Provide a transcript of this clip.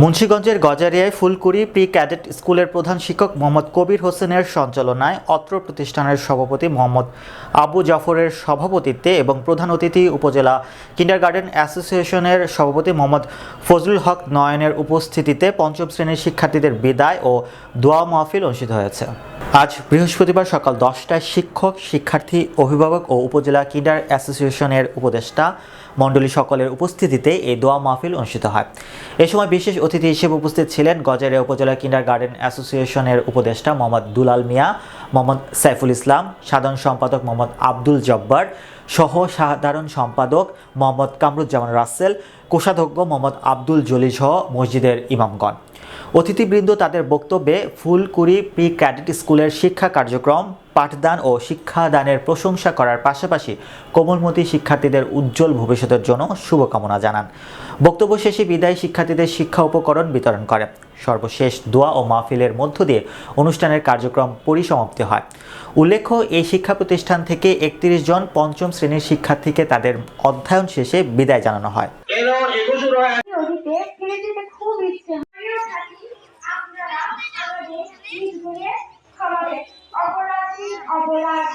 মুন্সিগঞ্জের গজারিয়ায় ফুলকুড়ি pre cadet স্কুলের প্রধান শিক্ষক মোহাম্মদ কবির হোসেনের সঞ্চালনায় অত্র প্রতিষ্ঠানের সভাপতি মোহাম্মদ আবু জাফরের সভাপতিত্বে এবং প্রধান অতিথি উপজেলা কিন্ডারগার্টেন অ্যাসোসিয়েশনের সভাপতি মোহাম্মদ ফজলুল হক নয়নের উপস্থিতিতে পঞ্চম শ্রেণীর শিক্ষার্থীদের বিদায় ও দোয়া মাহফিল অনুষ্ঠিত হয়েছে। আজ বৃহস্পতিবার সকাল 10টায় শিক্ষক, শিক্ষার্থী, অভিভাবক ও উপজেলা কিন্ডার অ্যাসোসিয়েশনের উপদেষ্টা মণ্ডলী সকলের উপস্থিতিতে এই দোয়া মাহফিল অনুষ্ঠিত হয়। এ সময় বিশেষ অতিথি হিসেবে উপস্থিত ছিলেন গজারিয়া উপজেলা কিন্ডারগার্টেন অ্যাসোসিয়েশনের উপদেষ্টা মোহাম্মদ দুলাল মিয়া, মোহাম্মদ সাইফুল ইসলাম, সাধারণ সম্পাদক মোহাম্মদ আব্দুল জব্বার, সহ সাধারণ সম্পাদক মোহাম্মদ কামরুজ্জামান রাসেল, কোষাধ্যক্ষ মোহাম্মদ আব্দুল জলিল সহ মসজিদের ইমামগণ। অতিথিবৃন্দ তাদের বক্তব্যে ফুলকুড়ি প্রি ক্যাডেট স্কুলের শিক্ষা কার্যক্রম, পাঠদান ও শিক্ষাদানের প্রশংসা করার পাশাপাশি কোমলমতি শিক্ষার্থীদের উজ্জ্বল ভবিষ্যতের জন্য শুভকামনা জানান। বক্তব্য শেষে বিদায়ী শিক্ষার্থীদের শিক্ষা উপকরণ বিতরণ করে। সর্বশেষ দোয়া ও মাহফিলের মধ্য দিয়ে অনুষ্ঠানের কার্যক্রম পরিসমাপ্তি হয়। উল্লেখ্য, এই শিক্ষা প্রতিষ্ঠান থেকে 31 জন পঞ্চম শ্রেণীর শিক্ষার্থীকে তাদের অধ্যয়ন শেষে বিদায় জানানো হয়। আপনারা আমাদের নিজ গুণে ক্ষমাবে অপরাধী অপরাধ